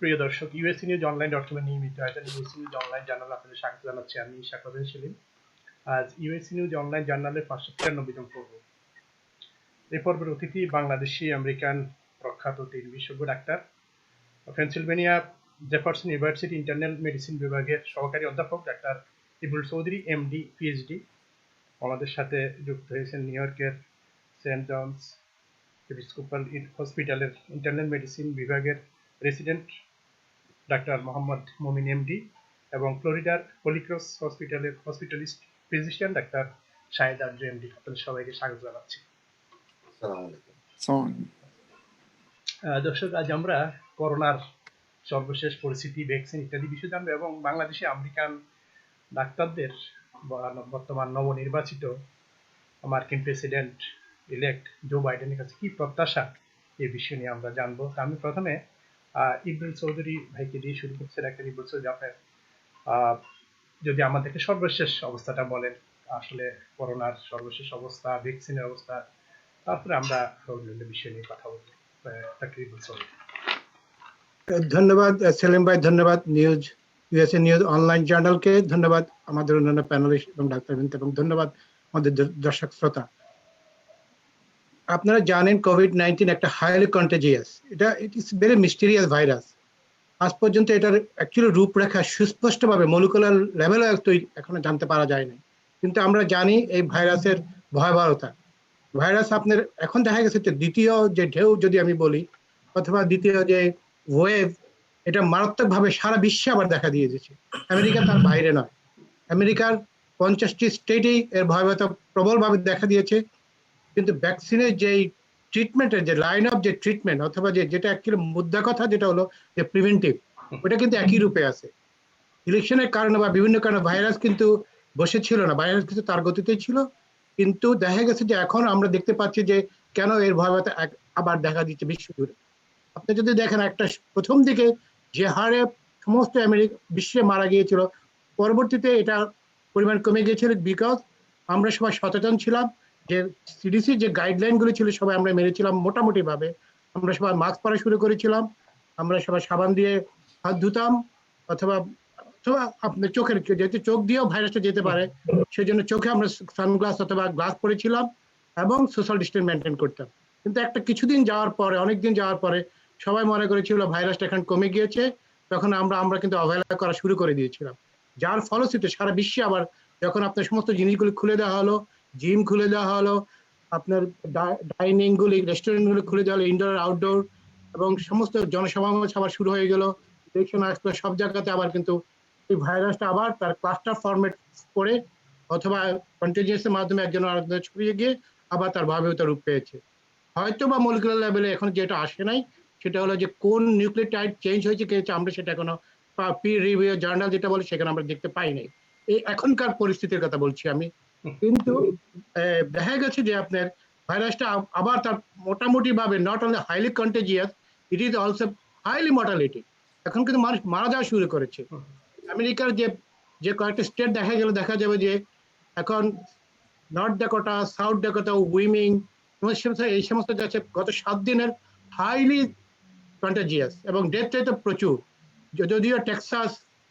প্রিয় দর্শক, USC news online dot কমের নিয়মিত আয়োজন ইউএসসি নিউজ অনলাইন জার্নাল আপনাদের স্বাগত জানাচ্ছি। আমি শাকর হোসেন সেলিম। আজ ইউএসসি নিউজ অনলাইন জার্নালের 593তম পর্ব। এই পর্বের অতিথি বাংলাদেশি আমেরিকান প্রখ্যাত টিন বিশেষজ্ঞ ডাক্তার, Pennsylvania Jefferson University internal medicine বিভাগের সহকারী অধ্যাপক ডাক্তার ইবনুল চৌধুরী, এমডি, পিএইচডি। আমাদের সাথে যুক্ত হয়েছেন নিউ ইয়র্কের সেন্ট জনস এপিস্কোপাল হসপিটালের ইন্টারনাল মেডিসিন বিভাগের রেসিডেন্ট ডাক্তার মোহাম্মদ মমিন, এমডি, এবং ফ্লোরিডার হলিক্রস হসপিটালের হসপিটালিস্ট ফিজিশিয়ান ডাক্তার শাহেদ আরজু, এমডি। আপনাদের সবাইকে স্বাগত জানাচ্ছি। দর্শক, আজ আমরা করোনার সর্বশেষ পরিস্থিতি, ভ্যাকসিন ইত্যাদি বিষয় জানবো এবং বাংলাদেশে আমেরিকান ডাক্তারদের বর্তমান নবনির্বাচিত মার্কিন প্রেসিডেন্ট ইলেক্ট জো বাইডেনের কাছে কি প্রত্যাশা, এই বিষয় নিয়ে আমরা জানবো। আমি প্রথমে ইবনুল চৌধুরী ভাইকে দিয়ে শুরু করছি। ডাক্তার ইবনুল চৌধুরী, আপনার যদি আমাদেরকে সর্বশেষ অবস্থাটা বলেন, আসলে করোনার সর্বশেষ অবস্থা, ভ্যাকসিনের অবস্থা, তারপরে আমরা বিভিন্ন বিষয় নিয়ে কথা বলবো। ডাক্তার ইবনুল চৌধুরী। ধন্যবাদ সেলিম ভাই, ধন্যবাদ ইউএসএ নিউজ অনলাইন জার্নালকে, ধন্যবাদ আমাদের অন্যান্য প্যানেলিস্ট এবং ডাক্তারবৃন্দ, এবং ধন্যবাদ আমাদের দর্শক শ্রোতা। আপনারা জানেন কোভিড-19 একটা highly contagious, it is very mysterious virus. আজ পর্যন্ত এটার অ্যাকচুয়ালি রূপরেখা সুস্পষ্টভাবে মলিকুলার লেভেলে এখনো জানতে পারা যায়নি, কিন্তু আমরা জানি এই ভাইরাসের ভয়াবহতা। ভাইরাস আপনার এখন দেখা গেছে যে দ্বিতীয় যে ঢেউ যদি আমি বলি, অথবা দ্বিতীয় যে ওয়েভ, এটা মারাত্মকভাবে সারা বিশ্বে আবার দেখা দিয়ে দিয়েছে। আমেরিকা তার বাইরে নয়, আমেরিকার 50টি স্টেটেই এর ভয়াবহতা প্রবলভাবে দেখা দিয়েছে। কিন্তু ভ্যাকসিনের যেই ট্রিটমেন্টের যে লাইন অফ যে ট্রিটমেন্ট, অথবা যেটা অ্যাকচুয়ালি মুদ্রা কথা যেটা হলো যে প্রিভেন্টিভ, ওটা কিন্তু একই রূপে আছে। ইলেকশনের কারণে বা বিভিন্ন কারণে ভাইরাস কিন্তু বসে ছিল না, ভাইরাস কিন্তু তার গতিতেই ছিল। কিন্তু দেখা গেছে যে এখন আমরা দেখতে পাচ্ছি যে কেন এর ভয়াবহতা আবার দেখা দিচ্ছে বিশ্ব জুড়ে। আপনি যদি দেখেন, একটা প্রথম দিকে যে হারে সমস্ত বিশ্বে মারা গিয়েছিল, পরবর্তীতে এটা পরিমাণ কমে গিয়েছিল, বিকজ আমরা সবাই সচেতন ছিলাম। যে সিডিসি যে গাইডলাইন গুলো ছিল সবাই আমরা মেনেছিলাম মোটামুটি ভাবে। আমরা সবাই মাস্ক পরা শুরু করেছিলাম, আমরা সবাই সাবান দিয়ে হাত ধুতাম, অথবা আপনার চোখের, যেহেতু চোখ দিয়েও ভাইরাসটা যেতে পারে, সেই জন্য চোখে আমরা সানগ্লাস অথবা গ্লাস পরেছিলাম এবং সোশ্যাল ডিস্টেন্স মেনটেন করতাম। কিন্তু একটা কিছুদিন যাওয়ার পরে, অনেকদিন যাওয়ার পরে সবাই মনে করেছিল ভাইরাসটা এখন কমে গিয়েছে, তখন আমরা কিন্তু অবহেলা করা শুরু করে দিয়েছিলাম। যার ফলশ্রুতিতে সারা বিশ্বে আবার যখন আপনার সমস্ত জিনিসগুলি খুলে দেওয়া হলো, জিম খুলে দেওয়া হলো, আপনার ডাইনিং গুলি, রেস্টুরেন্ট গুলি খুলে দেওয়া হলো, ইনডোর আউটডোর, এবং সমস্ত জনসমাবেশ আবার শুরু হয়ে গেল, ইলেকশন আসলো, সব জায়গাতে আবার কিন্তু এই ভাইরাসটা আবার তার ক্লাস্টার ফরম্যাট করে অথবা কন্টেজিয়াসের মাধ্যমে একজন আরেকজনের ছড়িয়ে গিয়ে আবার তার ভয়াবহতা রূপ পেয়েছে। হয়তো বা মলিকুলার লেভেলে এখন যেটা আসে নাই, সেটা হলো যে কোন নিউক্লিওটাইড চেঞ্জ হয়েছে আমরা সেটা এখনো পিয়ার রিভিউ জার্নাল যেটা বলে সেখানে আমরা দেখতে পাই নাই। এই এখনকার পরিস্থিতির কথা বলছি আমি। কিন্তু দেখা গেছে যে আপনার ভাইরাসটা আবার তার মোটামুটি ভাবে not only highly contagious, it is also highly mortality. এখন কিন্তু মানুষ মারা যাওয়া শুরু করেছে। আমেরিকার যে কয়েকটা স্টেট দেখা যাবে যে এখন নর্থ ডাকোটা, সাউথ ডাকোটা, উইমিং, এই সমস্ত যাচ্ছে গত 7 দিনের হাইলি কন্টাজিয়াস, এবং ডেথ রেট প্রচুর। যদিও টেক্সাস,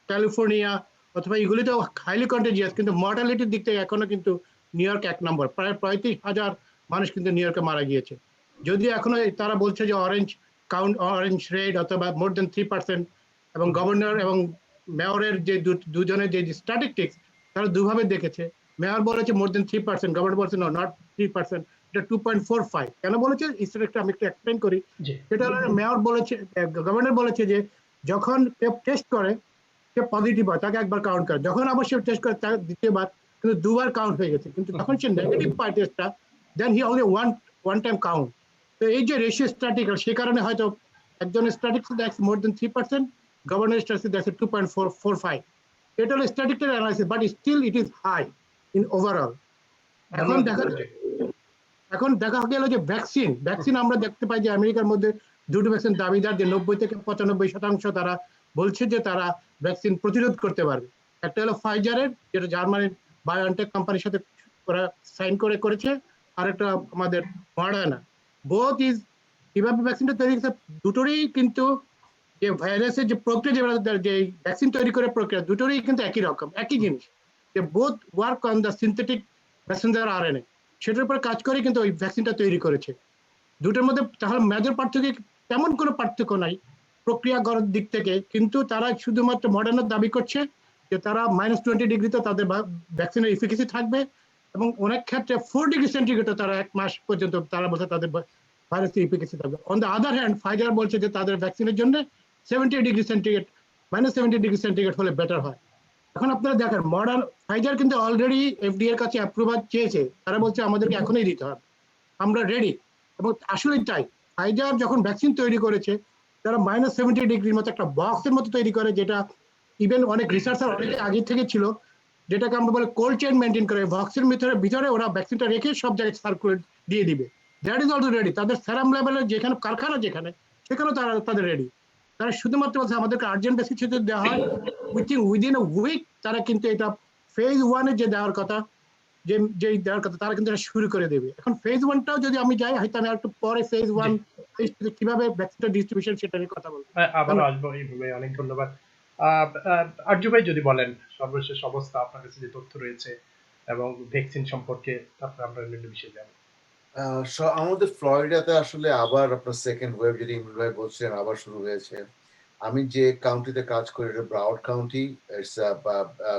ক্যালিফোর্নিয়া অথবা এগুলিতে হাইলি কন্টাজিয়াস, কিন্তু মর্টালিটির দিক থেকে এখনো কিন্তু নিউ ইয়র্ক 1 নম্বর। প্রায় 35,000 মানুষ কিন্তু নিউ ইয়র্কে মারা গিয়েছে। যদিও এখনো তারা বলছে যে অরেঞ্জ রেড অথবা মোর দেন 3%, এবং গভর্নর এবং মেয়রের যে দুজনের যে স্ট্যাটিস্টিক্স, তারা দুভাবে দেখেছে। মেয়র বলেছে মোর দেন 3%, গভর্নর বলছে নট 3%, এটা 2.45। কেন বলেছে স্ট্যাটিস্টিক্সটা আমি একটু এক্সপ্লেইন করি। সেটা হলো মেয়র বলেছে, গভর্নর বলেছে যে যখন কেউ টেস্ট করে, সে পজিটিভ হয়, তাকে একবার কাউন্ট করে, যখন আবার সে টেস্ট করে তার দ্বিতীয়বার কিন্তু 2বার কাউন্ট হয়ে গেছে, কিন্তু যখন সে নেগেটিভ পায় টেস্টটা, then he only one time count. তো এই যে রেশিও স্ট্যাটিক, সে কারণে হয়তো একজনের স্ট্যাটিক্স দেখছে মোর দেন 3%, গভর্নর স্ট্যাটিক্স দেখছে 2.45। এটা হলো statistical analysis, but still it is high in overall. এখন দেখা গেল যে ভ্যাকসিন আমরা দেখতে পাই যে আমেরিকার মধ্যে দুটো ভ্যাকসিন দাবিদার, যে 90 থেকে 95% তারা বলছে যে তারা ভ্যাকসিন প্রতিরোধ করতে পারবে। একটা হলো ফাইজারের, যেটা জার্মানির বায়োএনটেক কোম্পানির সাথে সাইন করেছে, আর একটা আমাদের মডার্না। বোথ ইজ কিভাবে ভ্যাকসিনটা তৈরি হচ্ছে, দুটোরই কিন্তু যে ভাইরাসের যে প্রক্রিয়া, যে ভ্যাকসিন তৈরি করে প্রক্রিয়া, দুটোরই কিন্তু একই রকম, একই জিনিস, যে both work on the synthetic Messenger RNA, সেটার উপর কাজ করে কিন্তু ওই ভ্যাকসিনটা তৈরি করেছে। দুটোর মধ্যে তাহলে মেজর পার্থক্য তেমন কোনো পার্থক্য নাই প্রক্রিয়াগত দিক থেকে, কিন্তু তারা শুধুমাত্র মডার্নার দাবি করছে যে তারা -20°তে তাদের ভ্যাকসিনের এফিকেসি থাকবে, এবং অনেক ক্ষেত্রে 4°C তারা 1 মাস পর্যন্ত তারা বলছে তাদের ভাইরাসের এফিকেসি থাকবে। On the other hand Pfizer বলছে যে তাদের ভ্যাকসিনের জন্য 70°C, -70°C হলে বেটার হয়। এখন আপনারা দেখেন, মডার্ন ফাইজার কিন্তু অলরেডি এফডিএ এর কাছে অ্যাপ্রুভাল চেয়েছে, তারা বলছে আমাদেরকে এখনই দিতে হবে, আমরা রেডি। এবং আসলেই তাই, ফাইজার যখন ভ্যাকসিন তৈরি করেছে, তারা -70°র মতো একটা বক্সের মতো তৈরি করে, যেটা ইভেন অনেক রিসার্চার অনেকে আগে থেকে ছিল, যেটাকে আমরা বলে কোল্ড চেইন মেনটেন করে, বক্সের ভিতরে ওরা ভ্যাকসিনটা রেখে সব জায়গায় সার্কুলেট দিয়ে দিবে। That is also ready. তাদের সেরাম লেভেলের যেখানে কারখানা, যেখানে সেখানেও তারা তাদের রেডি। তারা শুধুমাত্র বলছে আমাদেরকে আর্জেন্ট বেসিসে যদি দেওয়া হয়, উইদিন এ উইক তারা কিন্তু এটা ফেজ 1-এ যে দেওয়ার কথা, যে দেওয়ার কথা, তারা কিন্তু এটা শুরু করে দেবে। এখন ফেজ 1টাও যদি আমি যাই, হয়তো আমি একটু পরে ফেজ 1 কিভাবে ভ্যাকসিনটা ডিস্ট্রিবিউশন সেটা নিয়ে কথা বলবো। আবারও আসবো এইভাবে, অনেক ধন্যবাদ। আরজু ভাই যদি বলেন সর্বশেষ অবস্থা, আপনার কাছে যে তথ্য রয়েছে এবং ভ্যাকসিন সম্পর্কে, তারপরে আমরা অন্য বিষয়ে যাবো। আমাদের ফ্লোরিডাতে আসলে আবার আপনার সেকেন্ড ওয়েভ, যেটি ইমরুল ভাই বলছেন, আবার শুরু হয়েছে। আমি যে কাউন্টিতে কাজ করি, এটা Broward county, it's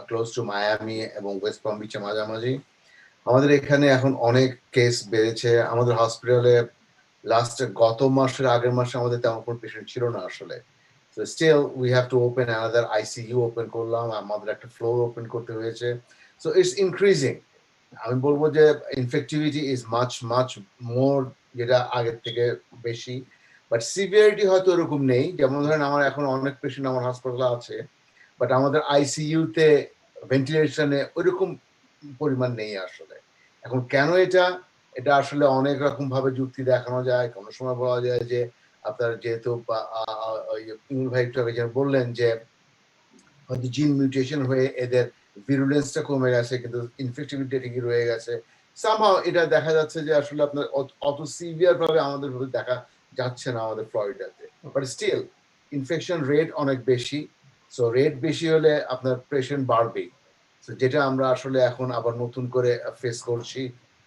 close to Miami এবং ওয়েস্ট পাম বিচের মাঝামাঝি। আমাদের এখানে এখন অনেক কেস বেড়েছে। আমাদের হসপিটালে গত মাসের আগের মাসে আমাদের তেমন কোনো পেশেন্ট ছিল না আসলে। So still we have to open another ICU open করলাম, আমাদের একটা ফ্লোর ওপেন করতে হয়েছে। So it's increasing. আমি বলবো যে ইনফেক্টিভিটি ইজ মাচ মোর, যেটা আগের থেকে বেশি, বাট সিভিয়ারিটি হয়তো এরকম নেই। যেমন ধরেন আমার এখন অনেক পেশেন্ট আমার হাসপাতালে আছে, বাট আমাদের আইসিইউতে ভেন্টিলেশনে ওইরকম পরিমাণ নেই আসলে। এখন কেন এটা আসলে অনেক রকম ভাবে যুক্তি দেখানো যায়। কোনো সময় বলা যায় যে আপনার যেহেতু ইমরুল ভাই একটু আগে যেন বললেন যে হয়তো জিন মিউটেশন হয়ে এদের ভিরুলেন্সটা কমে গেছে, কিন্তু ইনফেক্টিভিটি ঠিকই রয়ে গেছে। সামহাও এটা দেখা যাচ্ছে যে আসলে আপনার অত সিভিয়ার ভাবে আমাদের দেখা যাচ্ছে না আমাদের ফ্লোরিডাতে, বাট স্টিল ইনফেকশন রেট অনেক বেশি। সো রেট বেশি হলে আপনার পেশেন্ট বাড়বেই। সো যেটা আমরা আসলে এখন আবার নতুন করে ফেস করছি।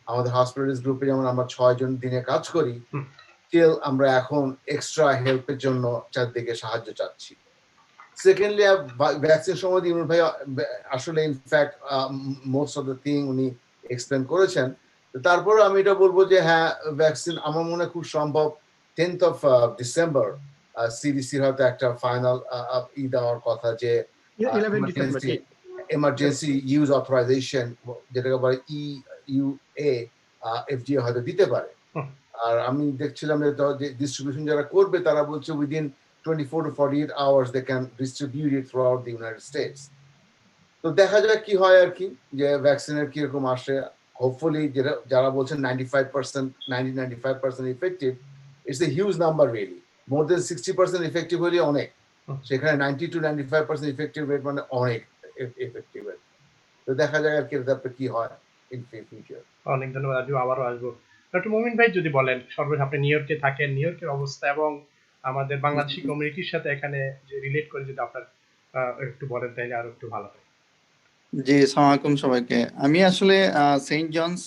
আমাদের হসপিটালিস্ট গ্রুপে যেমন আমরা 6 জন দিনে কাজ করি, স্টিল আমরা এখন এক্সট্রা হেল্পের জন্য চারদিকে সাহায্য চাচ্ছি। সেকেন্ডলি, ভ্যাকসিন সম্বন্ধে ইমরুল ভাই আসলে in fact most of the thing উনি এক্সপ্লেন করেছেন। তারপর আমি এটা বলবো যে হ্যাঁ, ভ্যাকসিন আমার মনে খুব সম্ভব 10th of December সিডিসির হয়তো একটা ফাইনাল দেওয়ার কথা, যে এমার্জেন্সি ইউজ অথরাইজেশন, যেটাকে বলে EUA, FDA হয়তো দিতে পারে। আর আমি দেখছিলাম যে ডিস্ট্রিবিউশন যারা করবে তারা বলছে within 24 to 48 hours they can distribute it throughout the United States. তো দেখা যাক কি হয় আর কি, যে ভ্যাকসিনের কিরকম আসে। হোপফুলি যারা বলছেন 95% effective, it's a huge number really. More than 60% effective হলে অনেক, সেখানে 90 to 95% ইফেক্টিভ রেট মানে অনেক এফেক্টিভ। তো দেখা যাক আর কি তারপরে কি হয় ইন ফিউচার। অনেক ধন্যবাদ আজু, আবারও আসবো। ডক্টর মুমিন ভাই যদি বলেন সর্বশেষ, আপনি নিউ ইয়র্কে থাকেন, নিউ ইয়র্কের অবস্থা এবং আমাদের বাংলাদেশি কমিউনিটির সাথে এখানে যে রিলেট করে যদি আপনার একটু বলেন তাহলে আরো একটু ভালো হয়। জি, আসসালামু আলাইকুম সবাইকে। আমি আসলে সেন্ট জনস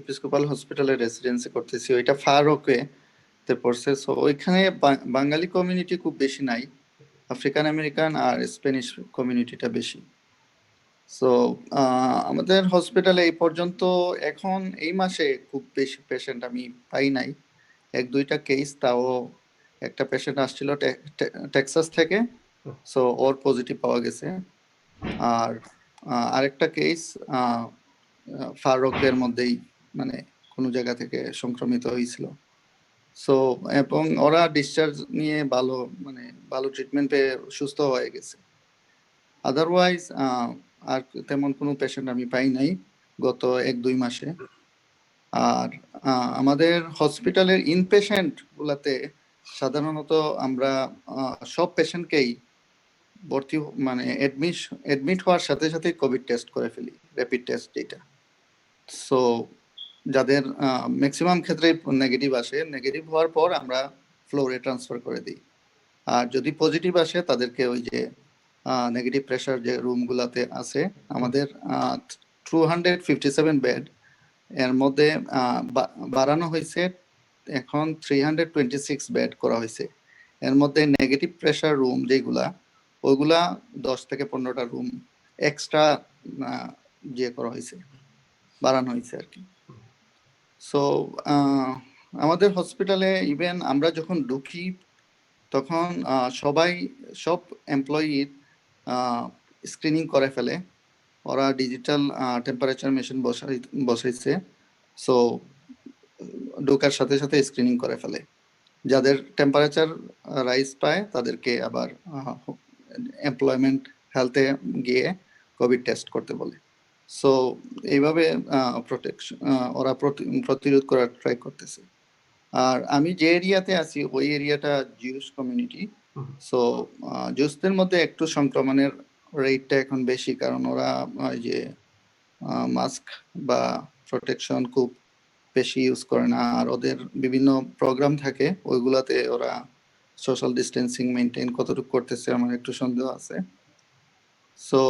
ইপিস্কোপাল হসপিটালে রেসিডেন্সি করতেছি, ওইটা ফার ওকে তে পড়ছে। সো ওইখানে বাঙালি কমিউনিটি খুব বেশি নাই, আফ্রিকান আমেরিকান আর স্প্যানিশ কমিউনিটিটা বেশি। সো আমাদের হসপিটালে এই পর্যন্ত এখন এই মাসে খুব বেশি পেশেন্ট আমি পাই নাই, 1-2টা কেস, তাও একটা পেশেন্ট আসছিল টেক্সাস থেকে, সো ওর পজিটিভ পাওয়া গেছে। আর আরেকটা কেস ফারুকের মধ্যেই, মানে কোনো জায়গা থেকে সংক্রমিত হয়েছিল। সো এবং ওরা ডিসচার্জ নিয়ে ভালো ট্রিটমেন্ট পেয়ে সুস্থ হয়ে গেছে। আদারওয়াইজ আর তেমন কোনো পেশেন্ট আমি পাই নাই গত 1-2 মাসে। আর আমাদের হসপিটালের ইনপেশেন্ট গুলাতে সাধারণত আমরা সব পেশেন্টকেই ভর্তি অ্যাডমিট হওয়ার সাথে সাথে কোভিড টেস্ট করে ফেলি, র্যাপিড টেস্ট যেটা। সো যাদের ম্যাক্সিমাম ক্ষেত্রে নেগেটিভ আসে, নেগেটিভ হওয়ার পর আমরা ফ্লোরে ট্রান্সফার করে দিই। আর যদি পজিটিভ আসে তাদেরকে ওই যে নেগেটিভ প্রেশার যে রুমগুলোতে আছে আমাদের 257 বেড, এর মধ্যে বাড়ানো হয়েছে, এখন 326 বেড করা হয়েছে। এর মধ্যে নেগেটিভ প্রেশার রুম যেগুলা ওইগুলা 10 থেকে 15টা রুম এক্সট্রা যে করা হয়েছে, বাড়ানো হয়েছে আর কি। সো আমাদের হসপিটালে ইভেন আমরা যখন ঢুকি তখন সব এমপ্লয়ি স্ক্রিনিং করে ফেলে, ওরা ডিজিটাল টেম্পারেচার মেশিন বসাইছে। সো ঢোকার সাথে সাথে স্ক্রিনিং করে ফেলে, যাদের টেম্পারেচার রাইজ পায় তাদেরকে আবার এমপ্লয়মেন্ট হেলথে গিয়ে কোভিড টেস্ট করতে বলে। সো এইভাবে প্রোটেকশন ওরা প্রতিরোধ করার ট্রাই করতেছে। আর আমি যে এরিয়াতে আছি ওই এরিয়াটা জিউস কমিউনিটি। সো জিউসদের মধ্যে একটু সংক্রমণের রেটটা এখন বেশি, কারণ ওরা ওই যে মাস্ক বা প্রোটেকশন খুব বেশি ইউজ করে না, আর ওদের বিভিন্ন প্রোগ্রাম থাকে ওইগুলাতে ওরা সোশ্যাল ডিস্টেন্সিং মেনটেন কতটুকু করতেছে আমার একটু সন্দেহ আছে। সো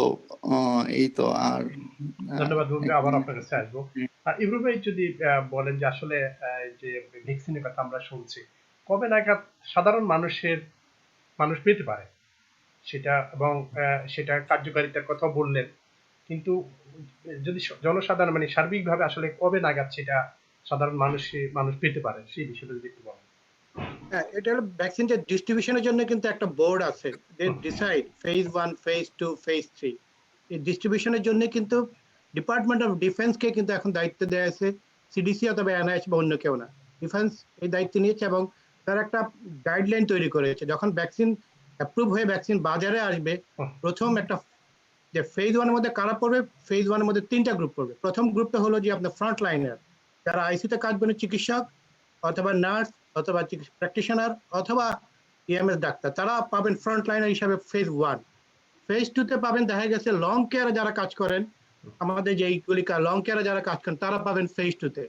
এই তো। আর ধন্যবাদ মুন্না, আবার আপনার কাছে আসবো। আর ইব্রাহিম ভাই যদি বলেন যে আসলে যে ভ্যাকসিনের কথা আমরা শুনছি, কবে নাগাদ সাধারণ মানুষ পেতে পারে সেটা, এবং সেটা কার্যকারিতার কথা বললেন, কিন্তু যদি জনসাধারণ মানে সার্বিকভাবে আসলে কবে নাগাদ সেটা সাধারণ মানুষ পেতে পারে সেই বিষয়টা যদি একটু বলেন। হ্যাঁ, এটা হলো ভ্যাকসিনটা ডিস্ট্রিবিউশনের জন্য কিন্তু একটা বোর্ড আছে, দে ডিসাইড ফেজ 1, ফেজ 2, ফেজ 3। এই ডিস্ট্রিবিউশনের জন্য কিন্তু ডিপার্টমেন্ট অফ ডিফেন্সকে কিন্তু এখন দায়িত্ব দেওয়া আছে, সিডিসি অথবা এনআইএইচ বা অন্য কেউ না। ডিফেন্স এই দায়িত্ব নিয়েছে এবং তার একটা গাইডলাইন তৈরি করেছে। যখন ভ্যাকসিন অ্যাপ্রুভ হয়ে ভ্যাকসিন বাজারে আসবে, প্রথম একটা যে ফেজ 1 এর মধ্যে কারা পড়বে, ফেজ 1 এর মধ্যে 3টা গ্রুপ পড়বে। প্রথম গ্রুপটা হলো যে আপনার ফ্রন্ট লাইনার, যারা আইসিতে কাজ করেন, চিকিৎসক অথবা নার্স অথবা প্র্যাকটিশনার অথবা ইএমএস ডাক্তার, তারা পাবেন ফ্রন্ট লাইনার হিসাবে ফেজ 1। ফেজ 2 তে পাবেন দেখা গেছে লং কেয়ারে যারা কাজ করেন, আমাদের যে এইগুলিকা লং কেয়ারে যারা কাজ করেন তারা পাবেন ফেজ 2 তে।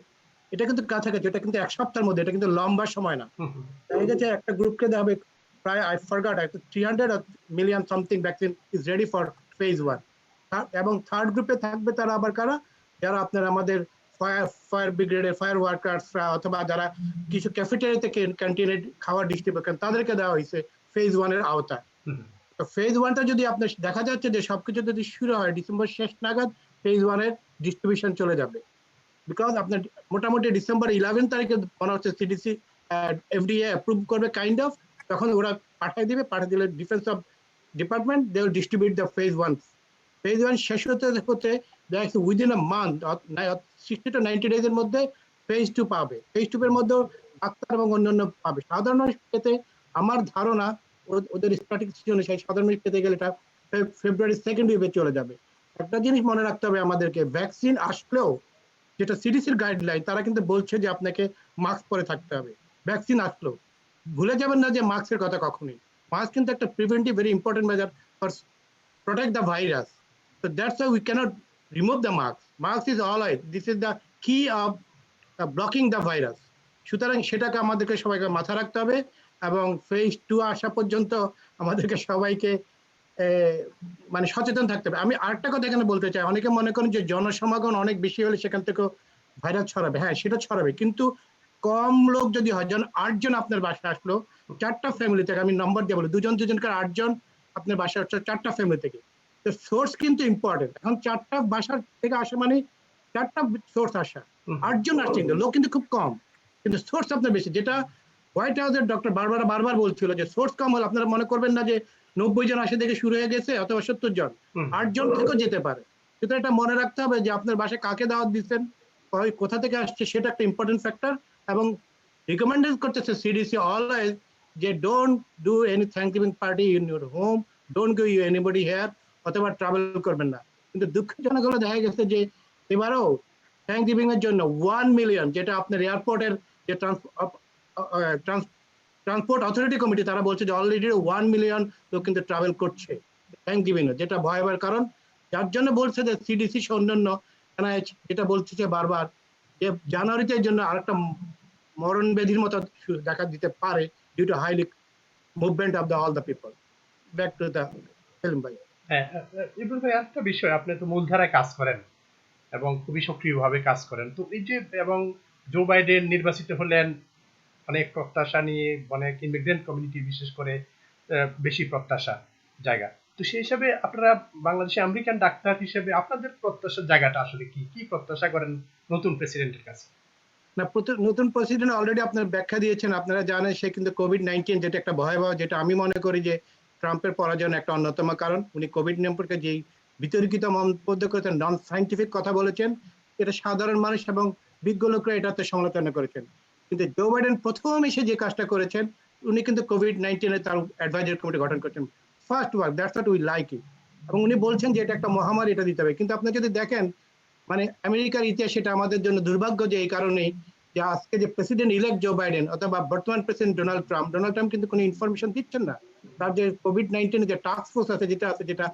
এটা কিন্তু কাছাকাছি, এটা কিন্তু এক সপ্তাহের মধ্যে, এটা কিন্তু লম্বা সময় না। দেখা গেছে একটা গ্রুপকে দেওয়া হবে প্রায়, I forgot, 300 million something vaccine is ready for phase 1। এবং থার্ড গ্রুপে থাকবে তারা আবার কারা, যারা আপনার আমাদের ফায়ার ব্রিগেডের ফায়ার ওয়ার্কার্সরা অথবা যারা কিছু ক্যাফেটেরিয়াতে ক্যান্টিনে খাবার ডিস্ট্রিবিউট করেন, তাদেরকে দেওয়া হয়েছে ফেজ 1 এর আওতায়। তো ফেজ 1টা যদি আপনার দেখা যাচ্ছে যে সবকিছু যদি শুরু হয় ডিসেম্বর শেষ নাগাদ, ফেজ 1 এর ডিস্ট্রিবিউশন চলে যাবে। বিকজ আপনার মোটামুটি ডিসেম্বর 11 তারিখে মনে হচ্ছে সিডিসি এফডিএ অ্যাপ্রুভ করবে কাইন্ড অফ, তখন ওরা পাঠিয়ে দিলে defence of department they will distribute the phase 1। Phase 1 শেষ হতে within a month 60 to 90 days এর মধ্যে ফেজ 2 পাবে। ফেজ 2 এর মধ্যে ডাক্তার এবং অন্যান্য পাবে। সাধারণ মানুষ পেতে আমার ধারণা ওদের স্ট্র্যাটেজি অনুযায়ী সাধারণ মানুষ পেতে গেলে এটা ফেব্রুয়ারি 2nd উইকে চলে যাবে। একটা জিনিস মনে রাখতে হবে আমাদেরকে, ভ্যাকসিন আসলেও যেটা সিডিসির গাইডলাইন, তারা কিন্তু বলছে যে আপনাকে মাস্ক পরে থাকতে হবে। ভ্যাকসিন আসলেও ভুলে যাবেন না যে মাস্কের কথা কখনোই। মাস্ক কিন্তু একটা preventive very important measure for protect the virus. So that's why we cannot remove the mask. Mask is always, this is the key of blocking the virus. সুতরাং সেটাকে আমাদেরকে সবাইকে মাথা রাখতে হবে এবং ফেজ 2 আসা পর্যন্ত আমাদেরকে সবাইকে মানে সচেতন থাকতে হবে। আমি আরেকটা কথা এখানে বলতে চাই, অনেকে মনে করেন যে জনসমাগম অনেক বেশি হলে সেখান থেকে ভাইরাস ছড়াবে। হ্যাঁ, সেটা ছড়াবে, কিন্তু কম লোক যদি হয়, যেন 8 জন আপনার বাসায় আসলো, 4টা ফ্যামিলি থেকে, আমি নম্বর দিয়ে বলি, দুজনকে 8 জন আপনার বাসায় হচ্ছে 4টা ফ্যামিলি থেকে। তো সোর্স কিন্তু ইম্পর্টেন্ট। এখন 4টা বাসার থেকে আসে মানে 4টা সোর্স আসা, 8 জন আসছে, কিন্তু লোক কিন্তু খুব কম, কিন্তু সোর্স আপনার বেশি। যেটা হোয়াইট হাউসের ডক্টর বারবার বলছিল যে সোর্স কম হলে আপনারা মনে করবেন না যে 90 জন আসে থেকে শুরু হয়ে গেছে অথবা 70 জন, 8 জন থেকেও যেতে পারে। সুতরাং এটা মনে রাখতে হবে যে আপনার বাসায় কাকে দাওয়াত দিচ্ছেন, কোথা থেকে আসছে, সেটা একটা ইম্পর্টেন্ট ফ্যাক্টর। এবং রিকমেন্ডেড করতেছে সিডিসি অলওয়েজ যে don't do any Thanksgiving party in your home, don't go you anybody here, অথবা ট্রাভেল করবেন না। কিন্তু দুঃখজনক হলো দেখা গেছে যে এবারও থ্যাঙ্কসগিভিং এর জন্য 1 মিলিয়ন, যেটা আপনার এয়ারপোর্টের যে ট্রান্সপোর্ট অথরিটি কমিটি, তারা বলছে যে অলরেডি 1 মিলিয়ন লোক কিন্তু ট্রাভেল করছে থ্যাঙ্কসগিভিং, যেটা ভয়াবহ কারণ। যার জন্য বলছে যে সিডিসি অন্যান্য এনআইএইচ যেটা বলছে যে বারবার যে জানুয়ারিতে জন্য আরেকটা মরণ ব্যাধির মতো দেখা দিতে পারে due to highly movement of all the people. Back to the film by. হ্যাঁ, ইবনুল ভাই, একটা বিষয়, আপনি তো মূলধারায় কাজ করেন এবং খুবই সক্রিয়ভাবে কাজ করেন, তো এই যে এবং জো বাইডেন নির্বাচিত হলেন অনেক প্রত্যাশা নিয়ে, অনেক ইমিগ্রেন্ট কমিউনিটি বিশেষ করে বেশি প্রত্যাশা জায়গা, তো সেই হিসাবে আপনারা বাংলাদেশে আমেরিকান ডাক্তার হিসেবে আপনাদের প্রত্যাশার জায়গাটা আসলে কি কি প্রত্যাশা করেন নতুন প্রেসিডেন্টের কাছে? না, নতুন প্রেসিডেন্ট অলরেডি আপনারা ব্যাখ্যা দিয়েছেন, আপনারা জানেন সে কিন্তু কোভিড-19 যেটা একটা ভয়াবহ, যেটা আমি মনে করি যে ট্রাম্পের পরাজয়ের একটা অন্যতম কারণ। উনি কোভিড সম্পর্কে যেই বিতর্কিত মন্তব্য করেছেন, নন সায়েন্টিফিক কথা বলেছেন, এটা সাধারণ মানুষ এবং বিজ্ঞ লোকরা এটাতে সমালোচনা করেছেন। কিন্তু জো বাইডেন প্রথম এসে যে কাজটা করেছেন, উনি কিন্তু কোভিড-19 তার অ্যাডভাইজারি কমিটি গঠন করেছেন। First work, that's what we like it. এবং উনি বলছেন যে এটা একটা মহামারী, এটা দিতে হবে। কিন্তু আপনি যদি দেখেন, মানে আমেরিকার ইতিহাস, এটা আমাদের জন্য দুর্ভাগ্য যে এই কারণেই যে আজকে যে প্রেসিডেন্ট ইলেক্ট জো বাইডেন অথবা বর্তমান প্রেসিডেন্ট ডোনাল্ড ট্রাম্প কিন্তু কোনো ইনফরমেশন দিচ্ছেন না। তার যে কোভিড-19 যে টাস্ক ফোর্স আছে, যেটা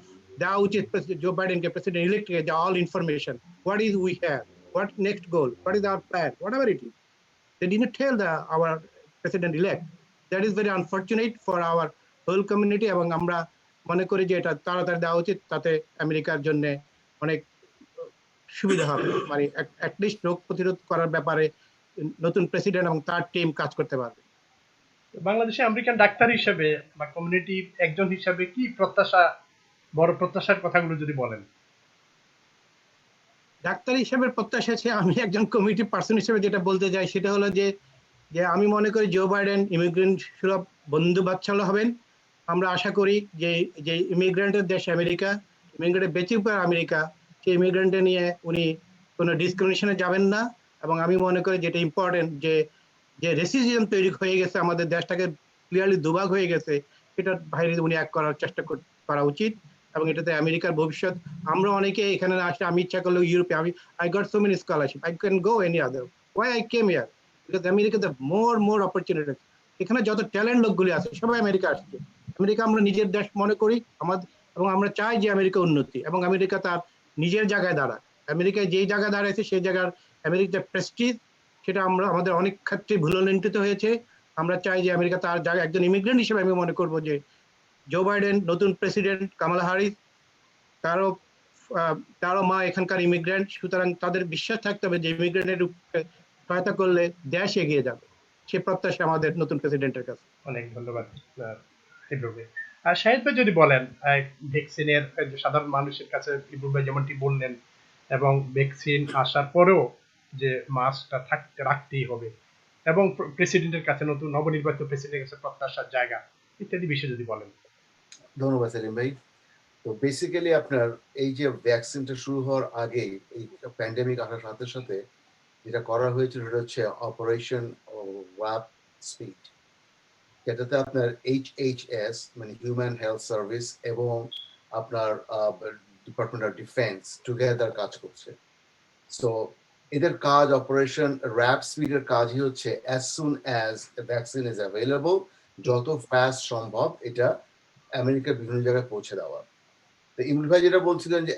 দেওয়া উচিত জো বাইডেনকে, প্রেসিডেন্ট ইলেক্টকে, যে all information, what is we have, what next goal, what is our plan, what ever it is, they didn't tell our president elect. That is very unfortunate for our whole community, এবং আমরা মনে করি যে এটা তাড়াতাড়ি দেওয়া উচিত, তাতে আমেরিকার জন্য অনেক সুবিধা হবে, মানে অ্যাটলিস্ট রোগ প্রতিরোধ করার ব্যাপারে নতুন প্রেসিডেন্ট এবং তার টিম কাজ করতে পারবে। বাংলাদেশে আমেরিকান ডাক্তার হিসেবে বা কমিউনিটি একজন হিসেবে কি প্রত্যাশা, বড় প্রত্যাশার কথাগুলো যদি বলেন। ডাক্তার হিসেবে প্রত্যাশা আছে, আমি একজন কমিউনিটি পার্সন হিসেবে যেটা বলতে চাই সেটা হলো যে আমি মনে করি জো বাইডেন ইমিগ্রেন্ট সুলভ বন্ধু বাচ্চালো হবেন। আমরা আশা করি যে ইমিগ্রেন্টের দেশ আমেরিকা, ইমিগ্রেন্টের বেঁচে পড়া আমেরিকা, সেই ইমিগ্রেন্টে নিয়ে উনি কোনো ডিসক্রিমিনেশনে যাবেন না। এবং আমি মনে করি যেটা ইম্পর্টেন্ট, যে রেসিজম তৈরি হয়ে গেছে, আমাদের দেশটাকে ক্লিয়ারলি দুভাগ হয়ে গেছে, সেটার বাইরে উনি এক করার চেষ্টা করা উচিত। এবং এটাতে আমেরিকার ভবিষ্যৎ, আমরা অনেকে এখানে আসলে, আমি ইচ্ছা করলেও ইউরোপে, I got so many scholarship, I can go any other, why I came here, because আমেরিকাতে মোর অপরচুনিটি। এখানে যত ট্যালেন্ট লোকগুলি আছে সবাই আমেরিকা আসছে। আমেরিকা আমরা নিজের দেশ মনে করি আমাদের, এবং আমরা চাই যে আমেরিকা উন্নতি, এবং আমেরিকা তার নিজের জায়গায় দাঁড়ায়। আমেরিকায় যেই জায়গায় দাঁড়াইছে সেই জায়গার আমেরিকার প্রেস্টিজ, সেটা আমাদের অনেক ক্ষেত্রে ভুলন্টিত হয়েছে। আমরা চাই যে আমেরিকা তার জায়গায়, একজন ইমিগ্রেন্ট হিসেবে আমি মনে করবো যে জো বাইডেন, নতুন প্রেসিডেন্ট কামালা হ্যারিস, তারও মা এখানকার ইমিগ্রেন্ট, সুতরাং তাদের বিশ্বাস থাকতে হবে যে ইমিগ্রেন্টের সহায়তা করলে দেশ এগিয়ে যাবে। সে প্রত্যাশা আমাদের নতুন প্রেসিডেন্টের কাছে। অনেক ধন্যবাদ। আর শাহিদ ভাই যদি বলেন, ভ্যাকসিনের সাধারণ মানুষের কাছে ইবুল ভাই যেমনটি বললেন, এবং ভ্যাকসিন আসার পরেও যে মাস্কটা রাখতেই হবে, এবং প্রেসিডেন্টের কাছে, নতুন নবনির্বাচিত প্রেসিডেন্টের কাছে প্রত্যাশার জায়গা ইত্যাদি বিষয় যদি বলেন। ধন্যবাদ সেলিম ভাই। তো বেসিক্যালি আপনার এই যে ভ্যাকসিনটা শুরু হওয়ার আগে, এই প্যান্ডেমিক আসার সাথে সাথে যেটা করা হয়েছিল সেটা হচ্ছে অপারেশন ওয়ার্প স্পিড, যেটাতে আপনার HHS মানে হিউম্যান হেলথ সার্ভিস এবং আপনার ডিপার্টমেন্ট অফ ডিফেন্স টুগেদার কাজ করছে। সো এদের কাজ, অপারেশন ওয়ার্প স্পিডের কাজই হচ্ছে as soon as vaccine is available, যত ফাস্ট সম্ভব এটা আমেরিকার বিভিন্ন জায়গায় পৌঁছে দেওয়া। তো ইমরুল ভাই যেটা বলছিলেন যে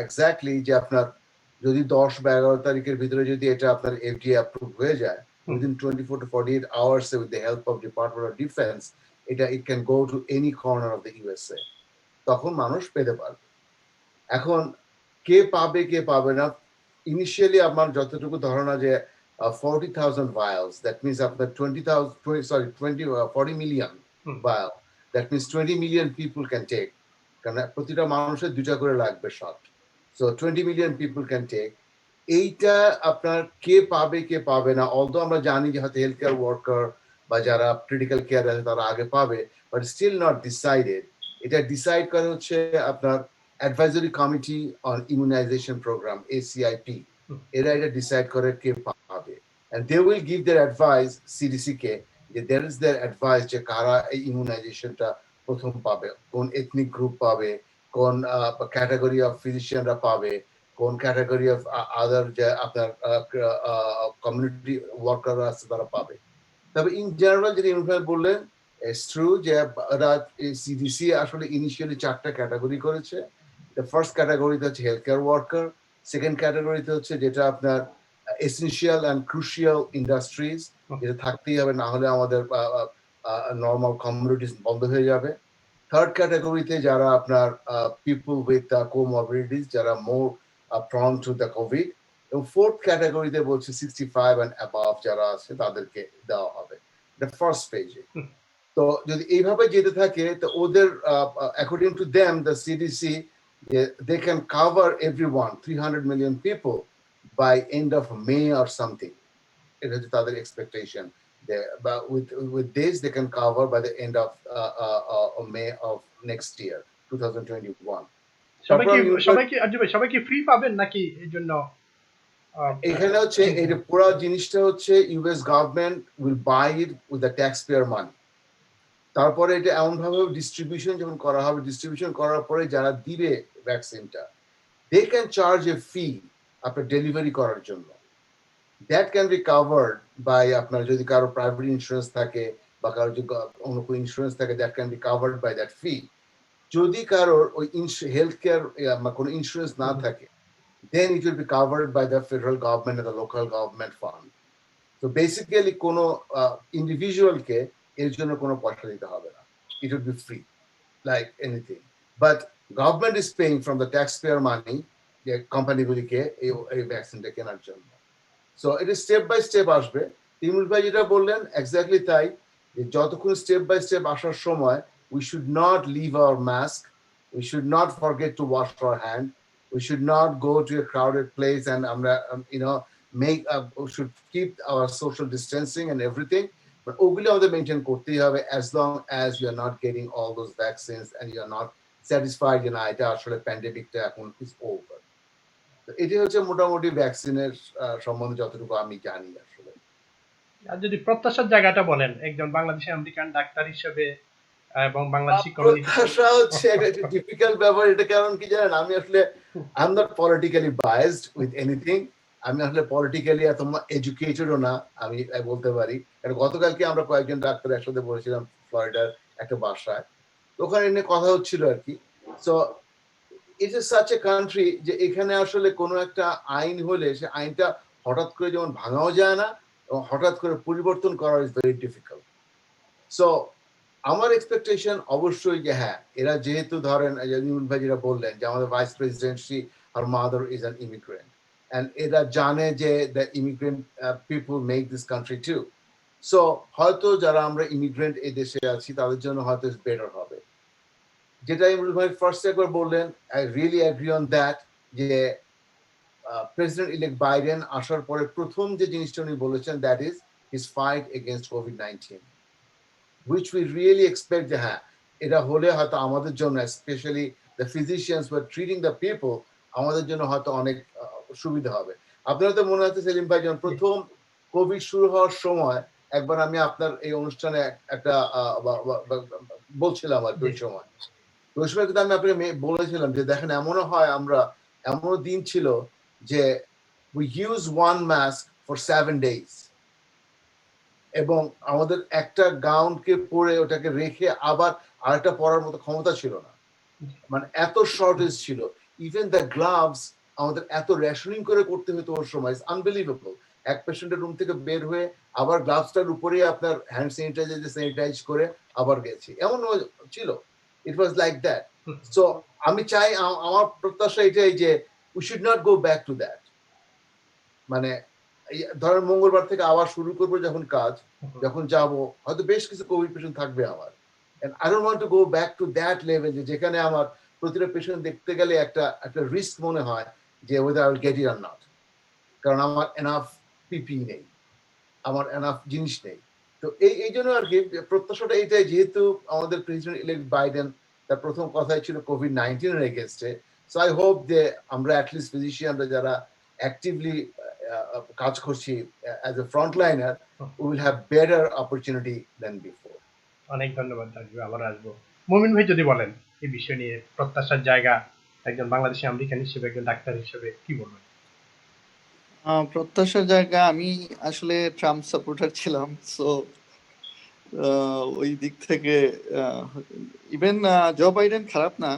এক্স্যাক্টলি যে আপনার যদি 10 বা 11 তারিখের ভিতরে যদি এটা আপনার FDA অ্যাপ্রুভ হয়ে যায়, within 24 to 48 hours with the help of Department of Defense, it can go to any corner of the USA, তখন মানুষ পেতে পারবে। এখন কে পাবে কে পাবে না, ইনিশিয়ালি আমার যতটুকু ধারণা যে 40,000 vials, that means আপনার 40 million vial, that means 20 million people can take, কারণ প্রতিটা মানুষের 2টা করে লাগবে shot, so 20 million people can take। এইটা আপনার কে পাবে কে পাবে না, অলদো আমরা জানি যে হয়তো হেলথ কেয়ার ওয়ার্কার বা যারা ক্রিটিক্যাল কেয়ার আছে তারা আগে পাবে, বাট স্টিল নট ডিসাইডেড। এটা ডিসাইড করে হচ্ছে আপনার advisory committee on immunisation programme, ACIP, এরা এটা ডিসাইড করে কে পাবে, and they will give their advice CDC কে, যে there is their advice যে কারা এই ইমিউনাইজেশনটা প্রথম পাবে, কোন এথনিক গ্রুপ পাবে, কোন ক্যাটাগরি অফ ফিজিশিয়ানরা পাবে, কোন ক্যাটাগরি অফ আদার যে আপনার কমিউনিটি ওয়ার্কার আছে তারা পাবে। তবে ইন জেনারেল যেটা ইমরান বললেন, ইটস ট্রু যে CDC আসলে ইনিশিয়ালি 4টা ক্যাটাগরি করেছে। দ্য ফার্স্ট ক্যাটাগরিতে হচ্ছে হেলথ কেয়ার ওয়ার্কার, সেকেন্ড ক্যাটাগরিতে হচ্ছে যেটা আপনার এসেনশিয়াল অ্যান্ড ক্রুশিয়াল ইন্ডাস্ট্রিজ, যেটা থাকতেই হবে, না হলে আমাদের নর্মাল কমিউনিটিস বন্ধ হয়ে যাবে। থার্ড ক্যাটাগরিতে যারা আপনার পিপল উইথ কোমরবিডিটিস, যারা মোর প্রন টু দ্য কোভিড, এবং ফোর্থ ক্যাটাগরিতে বলছে 65 অ্যান্ড অ্যাবাভ যারা আছে তাদেরকে দেওয়া হবে দ্য ফার্স্ট ফেজে। তো যদি এইভাবে যেতে থাকে তো ওদের according to them the CDC they can cover everyone 300 million people by end of May or something. এটা হচ্ছে তাদের expectation. But with this they can cover by the end of May of next year 2021. সবাই কি free পাবেন নাকি এর জন্য এখানে হচ্ছে এই পুরো জিনিসটা হচ্ছে US government will buy it with the taxpayer money. তারপরে এটা এমন ভাবে ডিস্ট্রিবিউশন যখন করা হবে, ডিস্ট্রিবিউশন করার পরে যারা দিবে ভ্যাকসিনটা দে ক্যান চার্জ এ ফি আপনার ডেলিভারি করার জন্য। That can be covered by আপনার যদি কারো প্রাইভেট ইন্স্যুরেন্স থাকে বা কারো যদি অন্য কোনো ইন্স্যুরেন্স থাকে that can be covered by that fee. যদি কারোর ওই হেলথ কেয়ার কোনো ইন্স্যুরেন্স না থাকে then it will be covered by the federal government and the local government fund. So basically কোনো ইন্ডিভিজুয়ালকে এর জন্য কোনো পয়সা দিতে হবে না, it would be free like anything, but government is paying from the taxpayer money যে কোম্পানিগুলিকে এই ভ্যাকসিনটা কেনার জন্য। সো এটা স্টেপ বাই স্টেপ আসবে। তিমুল ভাই যেটা বললেন এক্স্যাক্টলি তাই, যে যতক্ষণ স্টেপ বাই স্টেপ আসার সময় we should not leave our mask, we should not forget to wash our hand, we should not go to a crowded place and we should keep our social distancing and everything, but ওগুলো আমাদের maintain করতেই হবে as long as you are not getting all those vaccines and you are not satisfied যে না এটা আসলে প্যান্ডেমিকটা এখন is over. এটি হচ্ছে মোটামুটি ভ্যাকসিনের সম্বন্ধে যতটুকু আমি জানি আসলে। আর যদি প্রত্যাশার জায়গাটা বলেন একজন বাংলাদেশি আমেরিকান ডাক্তার হিসেবে এবং বাংলাদেশি কমিউনিটি, প্রত্যাশা হচ্ছে একটা টিপিক্যাল ব্যাপার। এটা কারণ কি জানেন, আমি আসলে I am not politically biased with anything. আমি আসলে পলিটিক্যালি এত এডুকেটেডও না আমি বলতে পারি। কারণ গতকালকে আমরা কয়েকজন ডাক্তার একসাথে বলেছিলাম ফ্লোরিডার একটা বাসায়, ওখানে এনে কথা হচ্ছিল আর কি। So it is such a country যে এখানে আসলে কোনো একটা আইন হলে সে আইনটা হঠাৎ করে যেমন ভাঙাও যায় না এবং হঠাৎ করে পরিবর্তন করা ইজ ভেরি ডিফিকাল্ট। সো আমার এক্সপেকটেশন অবশ্যই যে হ্যাঁ, এরা যেহেতু ধরেন নিউল ভাই যেটা বললেন যে আমাদের ভাইস প্রেসিডেন্সি আর mother is an immigrant, and এরা জানে যে the immigrant people make this country too. So হয়তো যারা আমরা ইমিগ্রেন্ট এই দেশে আছি তাদের জন্য হয়তো বেটার হবে। যেটা ইমরুল ভাই ফার্স্ট একবার বললেন, I really agree on that, যে প্রেসিডেন্ট ইলেক্ট বাইডেন আসার পরে প্রথম যে জিনিসটা উনি বলেছেন that is his fight against COVID-19, which we really expect যে হ্যাঁ এটা হলে হয়তো আমাদের জন্য specially the physicians who are treating the people আমাদের জন্য হয়তো অনেক সুবিধা হবে। আপনারা তো মনে হচ্ছে সেলিম ভাই যখন প্রথম কোভিড শুরু হওয়ার সময় একবার আমি আপনার এই অনুষ্ঠানে একটা বলছিলাম আর ওই সময় কিন্তু আমি আপনাকে বলেছিলাম যে দেখেন এমনও হয়, আমরা এমনও দিন ছিল যে we use one mask for 7 days এবং আমাদের একটা গাউনকে পরে ওটাকে রেখে আবার আরেকটা পরার মতো ক্ষমতা ছিল না, মানে এত শর্টেজ ছিল। ইভেন দ্য গ্লাভস আমাদের এত রেশনিং করে করতে হতো ওর সময়, ইটস আনবিলিভেবল। এক পেশেন্টের রুম থেকে বের হয়ে আবার গ্লাভসটার উপরেই আপনার হ্যান্ড স্যানিটাইজার স্যানিটাইজ করে আবার গেছি, এমন ছিল। ইট ওয়াজ লাইক দ্যাট। সো আমি চাই, আমার প্রত্যাশা এটাই যে we should not go back to that. মানে ধরেন মঙ্গলবার থেকে আবার শুরু করবো যখন কাজ, যখন যাব হয়তো বেশ কিছু কোভিড পেশেন্ট থাকবে আমার, and I don't want to go back to that level যেখানে আমার প্রতিটা পেশেন্ট দেখতে গেলে একটা রিস্ক মনে হয় যে whether I will get it or not, কারণ আমার এনাফ পিপি নেই, আমার এনাফ জিনিস নেই। তো এই জন্য আর কি প্রত্যাশাটা এটাই, যেহেতু আমাদের প্রেসিডেন্ট ইলেক্ট বাইডেন তার প্রথম কথাই ছিল কোভিড-19 এর এগেইনস্টে। সো আই হোপ যে আমরা অ্যাটলিস্ট ফিজিশিয়ানরা যারা অ্যাক্টিভলি কাজ করছি as a frontliner will have better opportunity than before. অনেক ধন্যবাদ, আসবে আবার আসবো। মুমিন ভাই যদি বলেন এই বিষয় নিয়ে প্রত্যাশার জায়গা একজন বাংলাদেশি আমেরিকান হিসেবে, একজন ডাক্তার হিসেবে কি বলবেন? প্রত্যাশার জায়গা, আমি আসলে ট্রাম্প সাপোর্টার ছিলাম, সো ওই দিক থেকে ইভেন জো বাইডেন খারাপ না,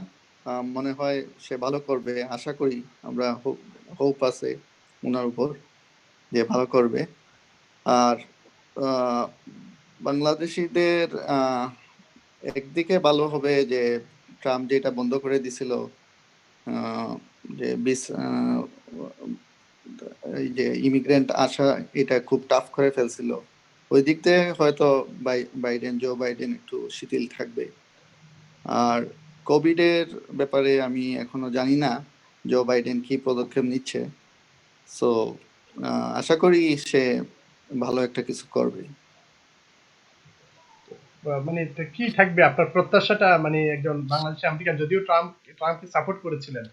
মনে হয় সে ভালো করবে, আশা করি, আমরা হোপ আছে ওনার উপর যে ভালো করবে। আর বাংলাদেশিদের একদিকে ভালো হবে যে ট্রাম্প যেটা বন্ধ করে দিছিল, যে এই যে ইমিগ্রেন্ট আসা, এটা খুব টাফ করে ফেলছিল। ওই দিক থেকে হয়তো জো বাইডেন একটু শিথিল থাকবে। আর কোভিডের ব্যাপারে আমি এখনো জানি না জো বাইডেন কি পদক্ষেপ নিচ্ছে। সো আশা করি সে ভালো একটা কিছু করবে। মানে কি থাকবে আপনার প্রত্যাশাটা, মানে একজন বাংলাদেশি আমেরিকান, যদিও ট্রাম্পকে সাপোর্ট করেছিলেন,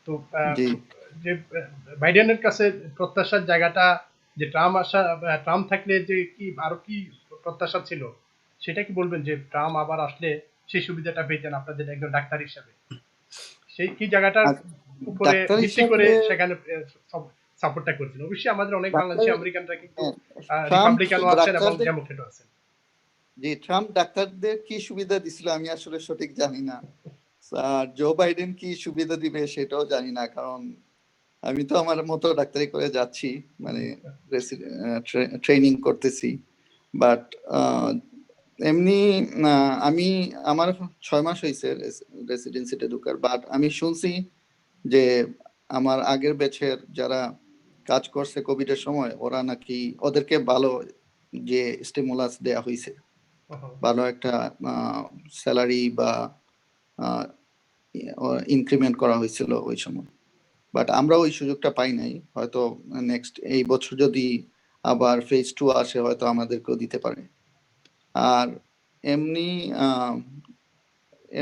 তো জি, যে বাইডেনের কাছে প্রত্যাশার জায়গাটা, যে ট্রাম্প থাকলে যে কি আরো কি প্রত্যাশা ছিল, সেটা কি বলবেন যে ট্রাম্প আবার আসলে সেই সুবিধাটা পেতেন আপনাদের একজন ডাক্তার হিসেবে, সেই কি জায়গাটার আর উপরে ডাক্তার ভিত্তি করে হিসাবে সেখানে সাপোর্টটা করছেন? অবশ্যই আমাদের অনেক ডাক্তার বাংলাদেশি আমেরিকানরা কিন্তু ট্রাম্প রিপাবলিকানও আছেন এবং ডাক্তারদের ডেমোক্রেটও আছেন। জি, ট্রাম্প ডাক্তারদের কি সুবিধা দিছিল আমি আসলে সঠিক জানি না। আর জো বাইডেন কি সুবিধা দিবে সেটাও জানি না, কারণ আমি তো আমার মতো ডাক্তারি করে যাচ্ছি, মানে ট্রেনিং করতেছি। বাট এমনি আমি আমার 6 মাস হয়েছে রেসিডেন্সিতে ঢুকার, বাট আমি শুনছি যে আমার আগের ব্যাচের যারা কাজ করছে কোভিডের সময়, ওরা নাকি ওদেরকে ভালো যে স্টিমুলাস দেয়া হয়েছে, ভালো একটা স্যালারি বা ইনক্রিমেন্ট করা হয়েছিল ওই সময়। বাট আমরা ওই সুযোগটা পাই নাই। হয়তো নেক্সট এই বছর যদি আবার ফেজ 2 আসে, হয়তো আমাদেরকেও দিতে পারে। আর এমনি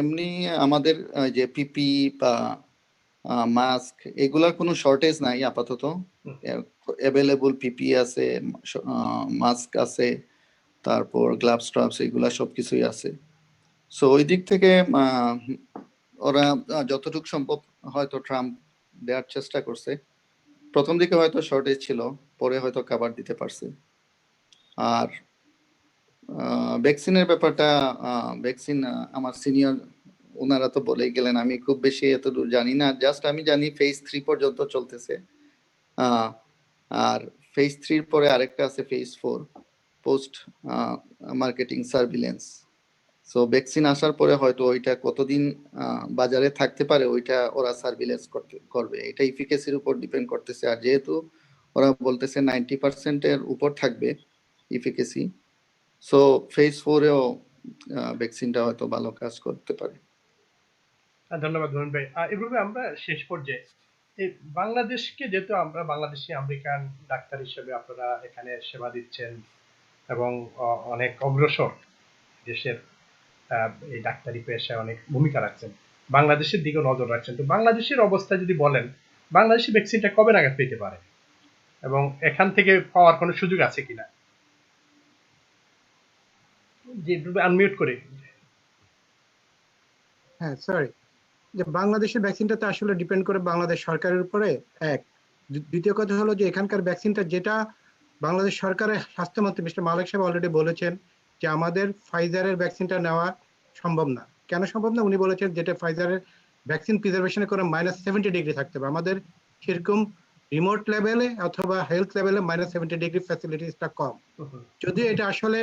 এমনি আমাদের যে পিপি বা মাস্ক, এগুলার কোনো শর্টেজ নাই আপাতত। অ্যাভেলেবল পিপি আছে, মাস্ক আছে, তারপর গ্লাভস ট্রাভস, এগুলা সবকিছুই আছে। সো ওই দিক থেকে ওরা যতটুকু সম্ভব হয়তো ট্রাম্প দেওয়ার চেষ্টা করছে। প্রথম দিকে হয়তো শর্টেজ ছিল, পরে হয়তো কভার দিতে পারছে। আর ভ্যাকসিনের ব্যাপারটা, ভ্যাকসিন আমার সিনিয়র ওনারা তো বলেই গেলেন, আমি খুব বেশি এতদূর জানি না। জাস্ট আমি জানি ফেজ 3 পর্যন্ত চলতেছে। আর ফেজ 3 পরে আরেকটা আছে phase 4, post marketing surveillance. So vaccine আসার পরে হয়তো ওইটা কতদিন বাজারে থাকতে পারে, ওইটা ওরা সার্ভিলেন্স করবে। এটা ইফিকেসির উপর ডিপেন্ড করতেছে। আর যেহেতু ওরা বলতেছে 90%-এর উপর থাকবে ইফিকেসি, সো ফেজ 4-এও ভ্যাকসিনটা হয়তো ভালো কাজ করতে পারে। ধন্যবাদ মোহন ভাই। এভাবে আমরা শেষ পর্যায়ে এই বাংলাদেশকে, যেহেতু আমরা বাংলাদেশি আমেরিকান ডাক্তার হিসেবে আপনারা এখানে সেবা দিচ্ছেন এবং অনেক অগ্রসর দেশের এই ডাক্তারি পেশায় অনেক ভূমিকা রাখছেন, বাংলাদেশের দিকে নজর রাখছেন, তো বাংলাদেশের অবস্থা যদি বলেন, বাংলাদেশি ভ্যাকসিনটা কবে নাগাদ পেতে পারে এবং এখান থেকে পাওয়ার কোনো সুযোগ আছে কিনা? যে আনমিউট করে। হ্যাঁ, সরি, যে বাংলাদেশের ভ্যাকসিনটা তো আসলে ডিপেন্ড করে বাংলাদেশ সরকারের উপরে। এক, দ্বিতীয় কথা হলো যে এখানকার ভ্যাকসিনটা যেটা বাংলাদেশ সরকারের স্বাস্থ্যমন্ত্রী মিস্টার মালিক সাহেব অলরেডি বলেছেন যে আমাদের ফাইজারের ভ্যাকসিনটা নেওয়া সম্ভব না। কেন সম্ভব না? উনি বলেছেন যেটা ফাইজারের ভ্যাকসিন প্রিজার্ভেশনে করে -70 ডিগ্রি থাকতে হবে। আমাদের সেরকম রিমোট লেভেলে অথবা হেলথ লেভেলে -70 ডিগ্রি ফ্যাসিলিটিসটা কম। যদিও এটা আসলে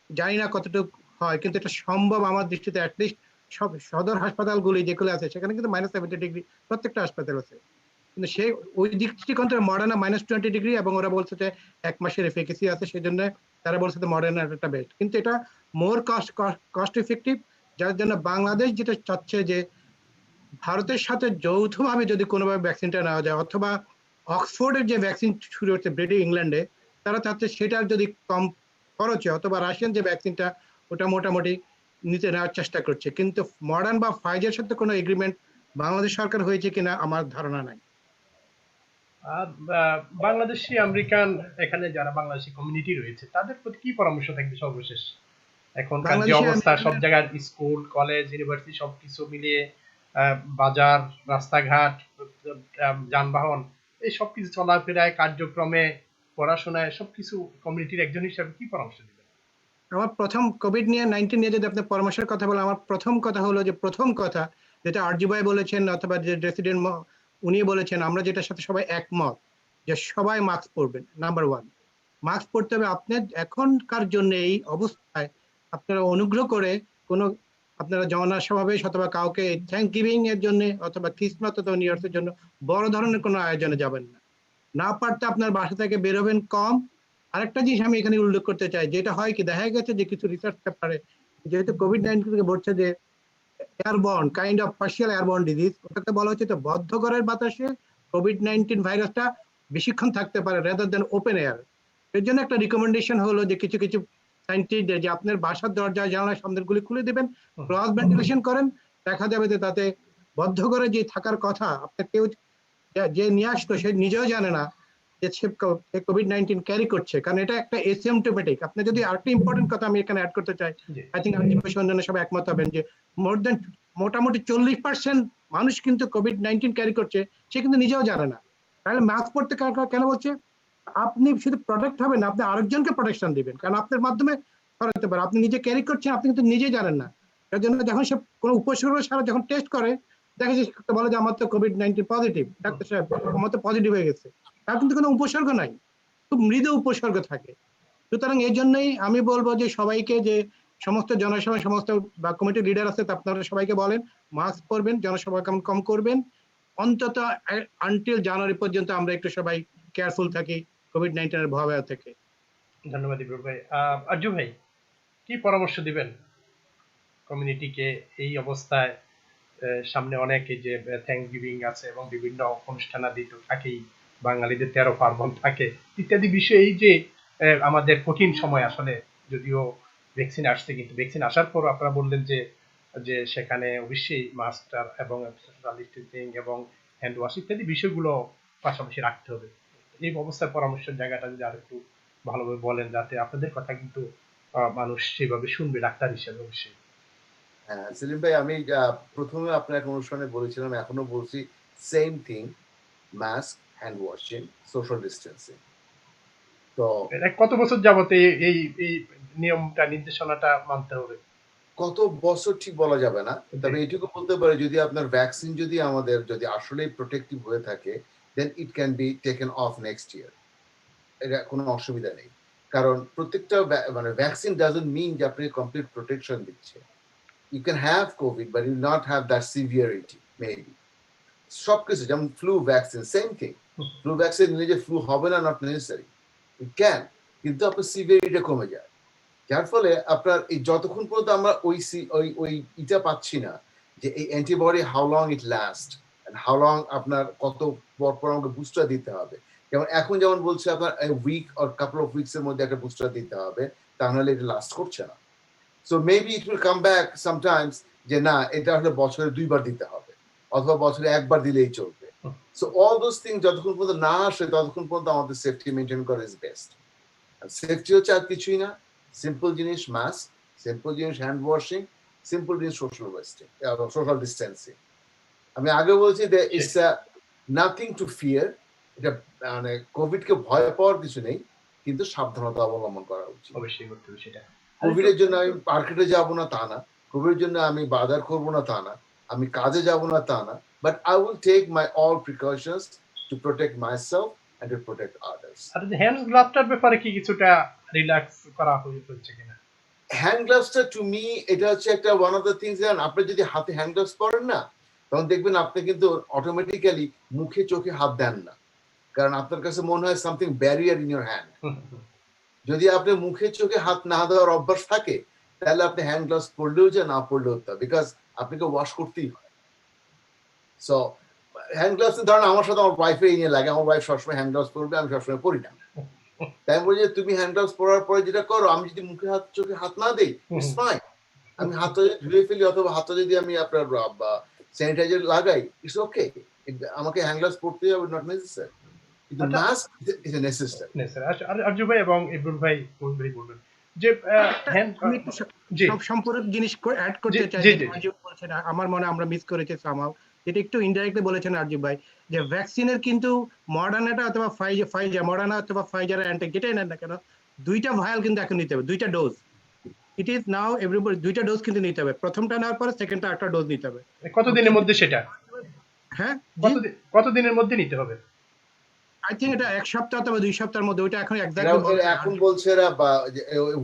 জানি না কতটুকু হয়, কিন্তু এটা সম্ভব আমার দৃষ্টিতে। অ্যাটলিস্ট সব সদর হাসপাতালগুলি যেগুলো আছে সেখানে কিন্তু -70 ডিগ্রি প্রত্যেকটা হাসপাতাল আছে। কিন্তু সেই ওই দৃষ্টিকোণ থেকে মডার্না -20 ডিগ্রি, এবং ওরা বলছে যে 1 মাসের এফিকেসি আছে, সেই জন্য তারা বলছে যে মডার্না একটা বেস্ট। কিন্তু এটা মোর কস্ট ইফেক্টিভ, যার জন্য বাংলাদেশ যেটা চাচ্ছে যে ভারতের সাথে যৌথভাবে যদি কোনোভাবে ভ্যাকসিনটা নেওয়া যায়, অথবা অক্সফোর্ডের যে ভ্যাকসিন শুরু হচ্ছে ব্রিটিশ ইংল্যান্ডে, তারা চাচ্ছে সেটা যদি কম খরচে, অথবা রাশিয়ান যে ভ্যাকসিনটা ওটা মোটামুটি নিতে নেওয়ার চেষ্টা করছে। কিন্তু মডার্ন বা ফাইজারের সাথে কোনো এগ্রিমেন্ট বাংলাদেশ সরকার হয়েছে কিনা আমার ধারণা নাই। আর বাংলাদেশি আমেরিকান এখানে যারা বাংলাদেশি কমিউনিটি রয়েছে, তাদের প্রতি কি পরামর্শ থাকবে সর্বশেষ? এখনকার যে বাংলাদেশি অবস্থা, সব জায়গায় স্কুল, কলেজ, ইউনিভার্সিটি সবকিছু মিলিয়ে, বাজার, রাস্তাঘাট, যানবাহন, এই সবকিছু চলাফেরায়, কার্যক্রমে, পড়াশোনায়, সবকিছু কমিউনিটির একজন হিসাবে কি পরামর্শ দিবেন? আমার প্রথম COVID-19 নিয়ে যদি আপনি পরামর্শের কথা বলেন, আমার প্রথম কথা হলো যে প্রথম কথা যেটা আরজি ভাই বলেছেন, অথবা যে রেসিডেন্ট উনি বলেছেন, আমরা যেটার সাথে সবাই একমত, যে সবাই মাস্ক পরবেন, নাম্বার 1। মাস্ক পরতে হবে। আপনার এখনকার জন্য এই অবস্থায় আপনারা অনুগ্রহ করে কোনো আপনারা জনসমাবেশ সমাবেশ অথবা কাউকে থ্যাংক গিভিং এর জন্য অথবা ক্রিসমাস অথবা নিউ ইয়ার্সের জন্য বড় ধরনের কোনো আয়োজনে যাবেন না। না পারতে আপনার বাসা থেকে বেরোবেন কম। আরেকটা জিনিস আমি এখানে উল্লেখ করতে চাই, যেটা হয় কি দেখা গেছে যে কিছু রিসার্চ পেপারে যেহেতু কোভিড-19 থেকে বলছে যে airborne kind of partial airborne disease, ওটাকে বলা হচ্ছে যে বদ্ধ ঘরের বাতাসে কোভিড-19 ভাইরাসটা বেশিক্ষণ থাকতে পারে রেদার দেন ওপেন এয়ার। এর জন্য একটা রিকমেন্ডেশন হলো যে কিছু কিছু সায়েন্টিস্টদের যে আপনার বাসার দরজা জানালা সামনেগুলি খুলে দিবেন, ক্রস ভেন্টিলেশন করেন, দেখা যাবে যে তাতে বদ্ধ ঘরে যে থাকার কথা আপনার কেউ যে নিয়ে আসলো সে নিজেও জানে না যে সে কোভিড-19 ক্যারি করছে, কারণ এটা একটা এসিমটোমেটিক। আপনি যদি আরেকটা ইম্পর্টেন্ট কথা আমি এখানে অ্যাড করতে চাই, আই থিঙ্ক সন্ধানে সবাই একমত হবেন যে মোটামুটি 40% মানুষ কিন্তু কোভিড-19 ক্যারি করছে, সে কিন্তু নিজেও জানে না। তাহলে মাস্ক পরতে কেন বলছে? আপনি শুধু প্রোটেক্ট হবেন, আপনি আরেকজনকে প্রোটেকশন দিবেন, কারণ আপনার মাধ্যমে ছড়াতে পারে। আপনি নিজে ক্যারি করছেন, আপনি কিন্তু নিজেই জানেন না। তার জন্য যখন সে কোনো উপসর্গ ছাড়া যখন টেস্ট করে, দেখা যায় বলে যে আমার তো কোভিড-19 পজিটিভ, ডাক্তার সাহেব আমার তো পজিটিভ হয়ে গেছে, তার কিন্তু কোনো উপসর্গ নাই, খুব মৃদু উপসর্গ থাকে। সুতরাং এই জন্যই আমি বলবো যে সবাইকে, যে সমস্ত জনসভা সমস্ত বা কমিটির লিডার আছে আপনারা সবাইকে বলেন মাস্ক পরবেন, জনসভা কম করবেন, অন্তত আনটিল জানুয়ারি পর্যন্ত আমরা একটু সবাই কেয়ারফুল থাকি কোভিড-19 এর ভয়াবহ থেকে। ধন্যবাদ ইব্রাহিম ভাই। আরজু ভাই, কি পরামর্শ দিবেন কমিউনিটিকে এই অবস্থায়? সামনে অনেক এই যে থ্যাংক গিভিং আছে এবং বিভিন্ন অনুষ্ঠানাদি তো থাকেই, বাঙালিদের 13 পার্বণ থাকে ইত্যাদি বিষয়ে, এই যে আমাদের কঠিন সময় আসলে, যদিও ভ্যাকসিন আসছে, কিন্তু ভ্যাকসিন আসার পর আপনারা বললেন যে যে সেখানে অবশ্যই মাস্টার এবং সোশ্যাল ডিস্টেন্সিং এবং হ্যান্ড ওয়াশ ইত্যাদি বিষয়গুলো পাশাপাশি রাখতে হবে। এই অবস্থায় পরামর্শের জায়গাটা যদি আর একটু ভালোভাবে বলেন, যাতে আপনাদের কথা কিন্তু মানুষ সেভাবে শুনবে ডাক্তার হিসেবে। অবশ্যই হ্যাঁ সেলিম ভাই, আমি প্রথমে আপনার এক অনুষ্ঠানে বলেছিলাম, এখনো বলছি, same thing, mask, hand washing, social distancing. তো কত বছর যাবত এই এই নিয়মটা নির্দেশনাটা মানতে হবে? কত বছর ঠিক বলা যাবে না, তবে এটুকু বলতে পারি যদি আপনার ভ্যাকসিন যদি আমাদের যদি আসলেই প্রোটেক্টিভ হয়ে থাকে, then it can be taken off next year. এটা কোনো অসুবিধা নেই, কারণ প্রত্যেকটা মানে ভ্যাকসিন ডাজন্ট মিন যে আপনি কমপ্লিট প্রোটেকশন দিচ্ছে। You can have COVID, but you will not have that severity, maybe. সবকিছু যেমন flu vaccine, same thing. Flu vaccine নিলে যে ফ্লু হবে না, নট নেসেসারি, ইট ক্যান, কিন্তু আপনার সিভিয়ারিটি কমে যায়। যার ফলে আপনার এই যতক্ষণ পর্যন্ত আমরা ওই ইটা পাচ্ছি না যে এই antibody how long it last and how long আপনার কত পর আমাকে বুস্টার দিতে হবে। যেমন এখন যেমন বলছে আপনার week or couple of weeks এর মধ্যে একটা বুস্টার দিতে হবে, তা নাহলে এটা লাস্ট করছে না। So maybe it will come back sometimes যে না, এটা আসলে বছরে 2 বার দিতে হবে অথবা বছরে 1 বার দিলেই চলবে। সো অল দোজ থিং যতক্ষণ পর্যন্ত না আসে ততক্ষণ পর্যন্ত আমাদের সেফটি মেনটেন করা ইজ বেস্ট। সেফটি হচ্ছে আর কিছুই না, সিম্পল জিনিস মাস্ক, সিম্পল জিনিস হ্যান্ড ওয়াশিং, সিম্পল জিনিস সোশ্যাল ডিস্টেন্সিং। আমি আগে বলছি যে ইটস নাথিং টু ফিয়ার। এটা মানে কোভিডকে ভয় পাওয়ার কিছু নেই, কিন্তু সাবধানতা অবলম্বন করা উচিত। অবশ্যই করতে হবে সেটা। কোভিডের জন্য আমি মার্কেটে যাব না তা না, কোভিডের জন্য আমি বাজার করব না তা না, আমি কাজে যাব না তা না, but I will take my all precautions to protect myself and to protect others. আর হ্যান্ড গ্লাভটার ব্যাপারে কি কিছুটা রিল্যাক্স করা হচ্ছে কিনা? হ্যান্ড গ্লাভসটা টু মি এটা হচ্ছে একটা ওয়ান অফ দ্য থিংস। আপনি যদি হাতে হ্যান্ড গ্লাভস পরেন না, তখন দেখবেন আপনি কিন্তু অটোমেটিক্যালি মুখে চোখে হাত দেন না, কারণ আপনার কাছে মনে হয় something barrier in your hand. যদি আপনি মুখে চোখে হাত না দেওয়ার অভ্যাস থাকে, তাহলে আপনি হ্যান্ড গ্লাভস পরলেও যে না পরলেও তা, বিকজ আপনাকে ওয়াশ করতেই হয়। সো হ্যান্ড গ্লাভস ধরেন আমার সাথে আমার ওয়াইফের এই নিয়ে লাগে, আমার ওয়াইফ সবসময় হ্যান্ড গ্লাভস পরবে, আমি সবসময় পরি না। তাই বলি যে তুমি হ্যান্ড গ্লাভস পরার পরে যেটা করো, আমি যদি মুখে হাত চোখে হাত না দিই, ইটস ফাইন। আমি হাতটা যদি ধুয়ে ফেলি অথবা হাতটা যদি আমি আপনার স্যানিটাইজার লাগাই, ইটস ওকে। আমাকে হ্যান্ড গ্লাভস পরতে হবে নট নেসেসারি, কিন্তু mask is a necessary. Arzu ভাই এবং ইব্রাহিম ভাই কোন ভাই বলবেন যে আমি একটু সব সম্পর্ক জিনিস অ্যাড করতে চাই। আমার মনে আমরা মিস করেছি সামাও, যেটা একটু ইনডাইরেক্টলি বলেছেন আরজু ভাই, যে ভ্যাকসিনের কিন্তু মডার্নাটা অথবা ফাইজার, মডার্না অথবা ফাইজার অ্যান্টেক যেটাই নেন না কেন, 2টা ভায়াল কিন্তু এখন নিতে হবে, 2টা dose. It is now everybody 2টা ডোজ কিন্তু নিতে হবে, প্রথমটা নেওয়ার পরে সেকেন্ডটা একটা ডোজ নিতে হবে। কতদিনের মধ্যে সেটা? হ্যাঁ, কতদিনের মধ্যে নিতে হবে? আই থিঙ্ক এটা 1 সপ্তাহ অথবা 2 সপ্তাহের মধ্যে, ওইটা এখন এরা এক্স্যাক্টলি এখন বলছে এরা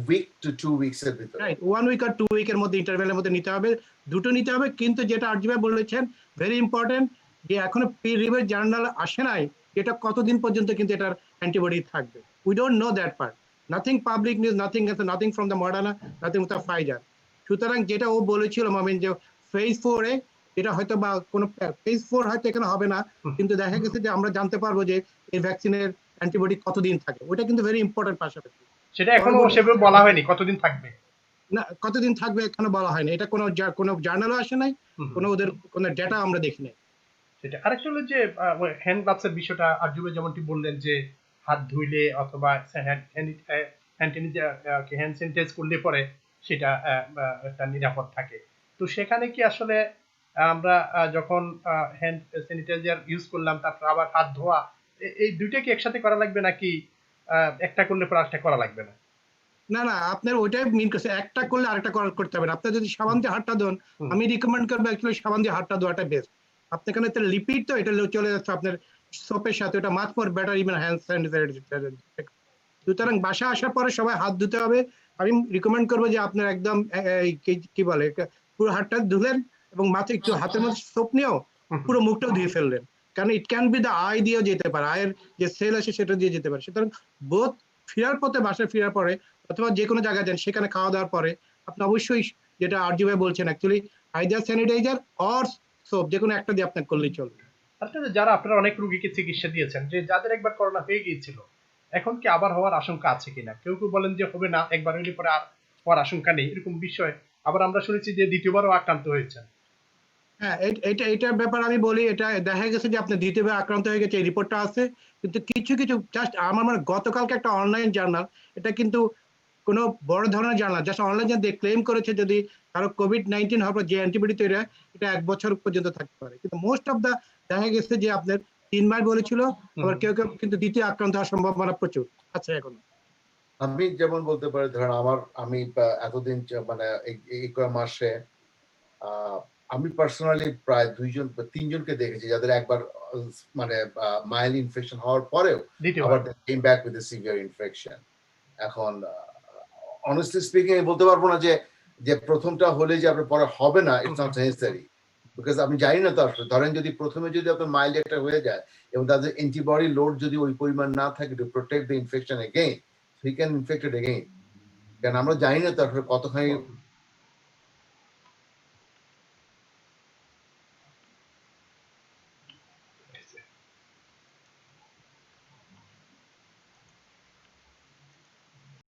উইক টু 2 উইকস এর ভিতরে। রাইট, 1 উইক আর 2 উইকের মধ্যে ইন্টারভ্যালের মধ্যে নিতে হবে, দুটো নিতে হবে। কিন্তু যেটা আরজি ভাই বলেছেন ভেরি ইম্পর্টেন্ট, যে এখনো পিয়ার রিভিউ জার্নাল আসে নাই, এটা কতদিন পর্যন্ত কিন্তু এটার অ্যান্টিবডি থাকবে। We don't know that part, nothing public news, nothing from the Moderna, nothing from Pfizer. সুতরাং যেটা ও বলেছিল মমিন, যে ফেজ 4 এ এটা হয়তো বা কোনো ফেজ 4 হয়তো এখানে হবে না, কিন্তু দেখা গেছে যে আমরা জানতে পারবো যে এই ভ্যাকসিনের অ্যান্টিবডি কতদিন থাকে, ওটা কিন্তু ভেরি ইম্পর্টেন্ট। পাশাপাশি সেটা এখনো সেভাবে বলা হয়নি কতদিন থাকবে না, কতদিন থাকবে এখনো বলা হয়নি, এটা কোনো জার্নালও আসে নাই, কোনো ওদের কোনো ডেটা আমরা দেখি নাই। সেটা আরেকটা হলো যে হ্যান্ড গ্লাভসের বিষয়টা আরজুবে যেমনটি বললেন যে হাত ধুইলে অথবা হ্যান্ড স্যানিটাইজ করলে পরে সেটা একটা নিরাপদ থাকে। তো সেখানে কি আসলে আমরা যখন হ্যান্ড স্যানিটাইজার ইউজ করলাম তারপর আবার হাত ধোয়া, এই দুইটা কি একসাথে করা লাগবে নাকি একটা করলে পর আরেকটা করা লাগবে না? না না, আপনার ওইটাই মিন করছে, একটা করলে আরেকটা করতে হবে না। আপনি যদি সাবান দিয়ে হাতটা ধোন, আমি রিকমেন্ড করবো অ্যাকচুয়ালি সাবান দিয়ে হাতটা ধোয়াটা বেস্ট। আপনি এখানে লিপিড তো এটা চলে যাচ্ছে আপনার সোপের সাথে, ওটা much more better even hand sanitiser. সুতরাং বাসা আসার পরে সবাই হাত ধুতে হবে। আমি রিকমেন্ড করবো যে আপনার একদম কি বলে পুরো হাতটা ধুলেন এবং মাথায় একটু হাতের মধ্যে সোপ নিয়েও পুরো মুখটাও ধুয়ে ফেললেন, কারণ ইট ক্যান বি দ্য আই দিয়েও যেতে পারে, আয়ের যে সেল আছে সেটা দিয়ে যেতে পারে। সুতরাং বোধ ফেরার পথে, বাসায় ফেরার পরে অথবা যে কোনো জায়গায় যান সেখানে খাওয়া দাওয়ার পরে আপনি অবশ্যই, যেটা আরজি ভাই বলছেন actually, either sanitiser or soap, যে কোনো একটা দিয়ে আপনার করলেই চলবে। আচ্ছা, যারা আপনারা অনেক রোগীকে চিকিৎসা দিয়েছেন, যে যাদের একবার করোনা হয়ে গিয়েছিল, এখন কি আবার হওয়ার আশঙ্কা আছে কিনা? কেউ কেউ বলেন যে হবে না, একবার হইলে পরে আর হওয়ার আশঙ্কা নেই, এরকম বিষয়। আবার আমরা শুনেছি যে দ্বিতীয়বারও আক্রান্ত হয়েছেন। হ্যাঁ, এটার ব্যাপার আমি বলি, এটা দেখা গেছে যে আপনি দ্বিতীয়বার আক্রান্ত হয়ে গেছে, এই রিপোর্টটা আছে। কিন্তু কিছু কিছু জাস্ট আমার মানে গতকালকে একটা অনলাইন জার্নাল, এটা কিন্তু কোনো বড় ধরনের জার্নাল, জাস্ট অনলাইন যে ক্লেম করেছে যদি কারো কোভিড-19 হওয়ার পর যে অ্যান্টিবডি তৈরি হয় এটা 1 বছর পর্যন্ত থাকতে পারে। কিন্তু মোস্ট অফ দা দেখা গেছে যে আপনার 3 মাস বলেছিল, আবার কেউ কেউ কিন্তু দ্বিতীয় আক্রান্ত হওয়ার সম্ভাবনা প্রচুর আছে এখন। আমি যেমন বলতে পারি, ধরেন আমি এতদিন মানে এই কয়েক মাসে আমি পার্সোনালি প্রায় 2 জন বা 3 জনকে দেখেছি যাদের একবার মানে মাইল্ড ইনফেকশন হওয়ার পরেও আবার came back with a severe infection. এখন অনেস্টলি স্পিকিং আমি বলতে পারবো না যে প্রথমটা হলে যে আপনার পরে হবে না, ইটস নট নেসেসারি, বিকজ আমি জানি না তো আসলে। ধরেন যদি প্রথমে যদি আপনার মাইল্ড একটা হয়ে যায় এবং তাদের অ্যান্টিবডি লোড যদি ওই পরিমাণ না থাকে to protect the infection again, he can infected again. কারণ আমরা জানি না তো আসলে কতখানি